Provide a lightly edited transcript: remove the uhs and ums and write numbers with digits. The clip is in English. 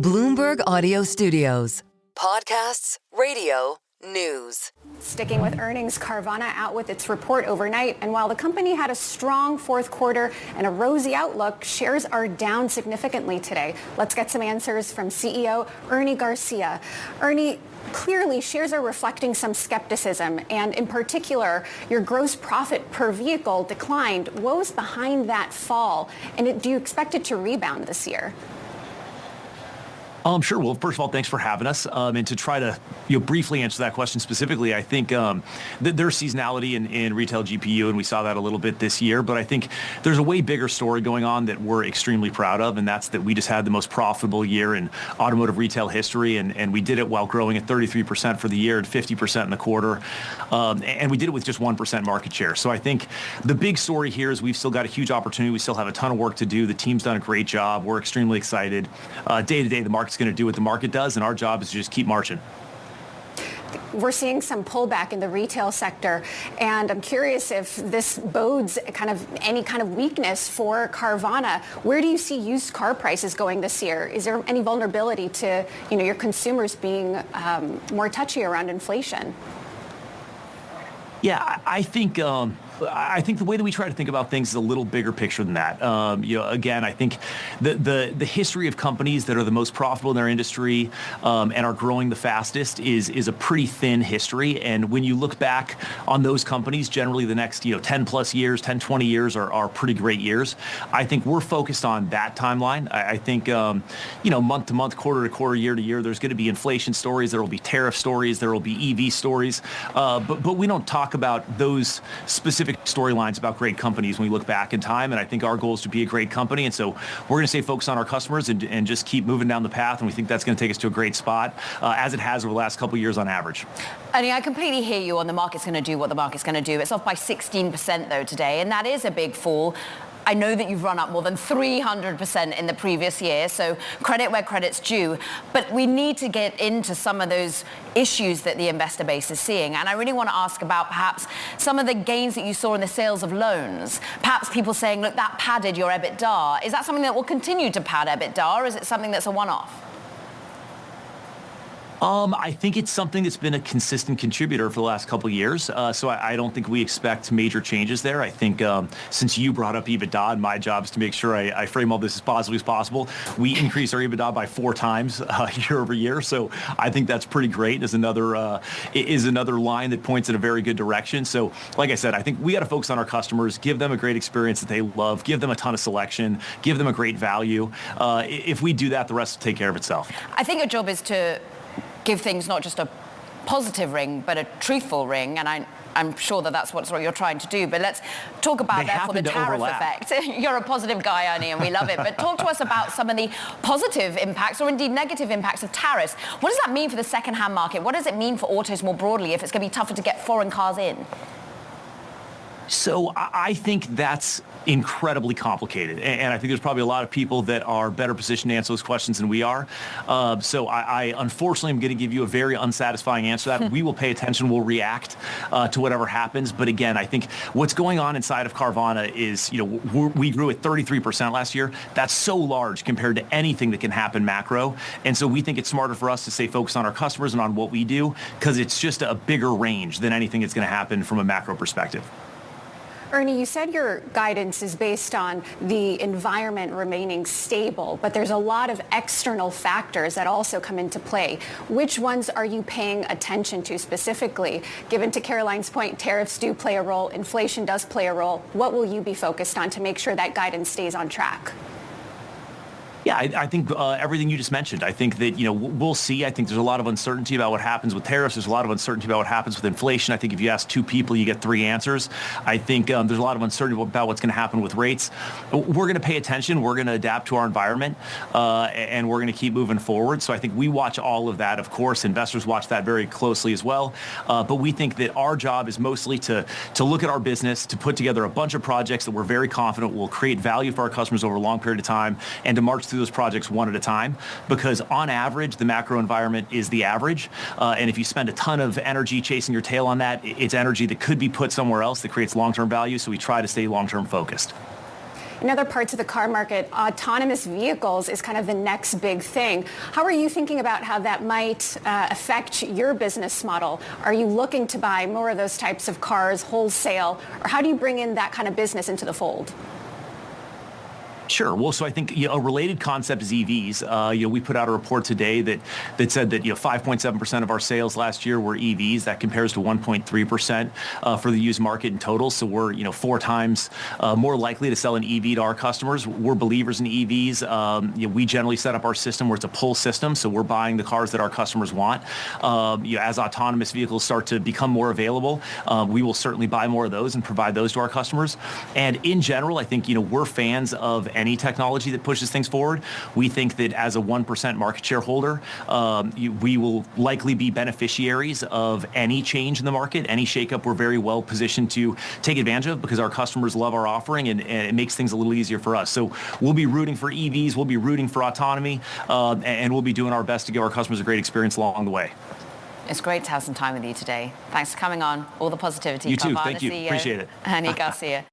Bloomberg Audio Studios. Podcasts, radio, news. Sticking with earnings, Carvana out with its report overnight. And while the company had a strong fourth quarter and a rosy outlook, shares are down significantly today. Let's get some answers from CEO Ernie Garcia. Ernie, clearly shares are reflecting some skepticism. And in particular, your gross profit per vehicle declined. What was behind that fall? And do you expect it to rebound this year? Sure. Well, first of all, thanks for having us. And to try to briefly answer that question specifically, I think there's seasonality in retail GPU, and we saw that a little bit this year. But I think there's a way bigger story going on that we're extremely proud of, and that's that we just had the most profitable year in automotive retail history, and we did it while growing at 33% for the year and 50% in the quarter. And we did it with just 1% market share. So I think the big story here is we've still got a huge opportunity. We still have a ton of work to do. The team's done a great job. We're extremely excited. Day to day, the market's going to do what the market does, and our job is to just keep marching. We're seeing some pullback in the retail sector, and I'm curious if this bodes any kind of weakness for Carvana. Where do you see used car prices going this year? Is there any vulnerability to your consumers being more touchy around inflation? Yeah, I think the way that we try to think about things is a little bigger picture than that. Again, I think the history of companies that are the most profitable in their industry and are growing the fastest is a pretty thin history. And when you look back on those companies, generally the next 10 plus years, 10, 20 years are pretty great years. I think we're focused on that timeline. I think month to month, quarter to quarter, year to year, there's going to be inflation stories, there will be tariff stories, there will be EV stories, but we don't talk about those specific storylines about great companies when we look back in time. And I think our goal is to be a great company. And so we're going to stay focused on our customers and just keep moving down the path. And we think that's going to take us to a great spot, as it has over the last couple of years on average. Ernie, I completely hear you on the market's going to do what the market's going to do. It's off by 16% though today, and that is a big fall. I know that you've run up more than 300% in the previous year, so credit where credit's due. But we need to get into some of those issues that the investor base is seeing. And I really want to ask about perhaps some of the gains that you saw in the sales of loans. Perhaps people saying, look, that padded your EBITDA. Is that something that will continue to pad EBITDA, or is it something that's a one-off? I think it's something that's been a consistent contributor for the last couple of years. So I don't think we expect major changes there. I think since you brought up EBITDA, and my job is to make sure I frame all this as positively as possible, we increased our EBITDA by 4 times year over year. So I think that's pretty great. Is another line that points in a very good direction. So like I said, I think we got to focus on our customers, give them a great experience that they love, give them a ton of selection, give them a great value. If we do that, the rest will take care of itself. I think your job is to give things not just a positive ring, but a truthful ring. And I'm sure that's what you're trying to do. But let's talk about, therefore, the tariff effect. You're a positive guy, Ernie, and we love it. But talk to us about some of the positive impacts, or indeed negative impacts, of tariffs. What does that mean for the second-hand market? What does it mean for autos more broadly if it's going to be tougher to get foreign cars in? So I think that's incredibly complicated. And I think there's probably a lot of people that are better positioned to answer those questions than we are. So I unfortunately am going to give you a very unsatisfying answer to that. We will pay attention. We'll react to whatever happens. But again, I think what's going on inside of Carvana is, we grew at 33% last year. That's so large compared to anything that can happen macro. And so we think it's smarter for us to stay focused on our customers and on what we do, because it's just a bigger range than anything that's going to happen from a macro perspective. Ernie, you said your guidance is based on the environment remaining stable, but there's a lot of external factors that also come into play. Which ones are you paying attention to specifically? Given to Caroline's point, tariffs do play a role, inflation does play a role. What will you be focused on to make sure that guidance stays on track? Yeah, I think everything you just mentioned. I think that, we'll see. I think there's a lot of uncertainty about what happens with tariffs. There's a lot of uncertainty about what happens with inflation. I think if you ask 2 people, you get 3 answers. I think there's a lot of uncertainty about what's going to happen with rates. We're going to pay attention. We're going to adapt to our environment, and we're going to keep moving forward. So I think we watch all of that. Of course, investors watch that very closely as well. But we think that our job is mostly to look at our business, to put together a bunch of projects that we're very confident will create value for our customers over a long period of time, and to march through those projects one at a time, because on average, the macro environment is the average. And if you spend a ton of energy chasing your tail on that, it's energy that could be put somewhere else that creates long-term value. So we try to stay long-term focused. In other parts of the car market, autonomous vehicles is kind of the next big thing. How are you thinking about how that might affect your business model? Are you looking to buy more of those types of cars wholesale, or how do you bring in that kind of business into the fold? Sure. Well, so I think a related concept is EVs. We put out a report today that said that 5.7% of our sales last year were EVs. That compares to 1.3% for the used market in total. So we're 4 times more likely to sell an EV to our customers. We're believers in EVs. We generally set up our system where it's a pull system, so we're buying the cars that our customers want. As autonomous vehicles start to become more available, we will certainly buy more of those and provide those to our customers. And in general, I think we're fans of any technology that pushes things forward. We think that as a 1% market share holder, we will likely be beneficiaries of any change in the market, any shakeup. We're very well positioned to take advantage of because our customers love our offering, and it makes things a little easier for us. So we'll be rooting for EVs, we'll be rooting for autonomy, and we'll be doing our best to give our customers a great experience along the way. It's great to have some time with you today. Thanks for coming on. All the positivity. You too. Carvana Thank you. CEO Appreciate it. Ernie Garcia.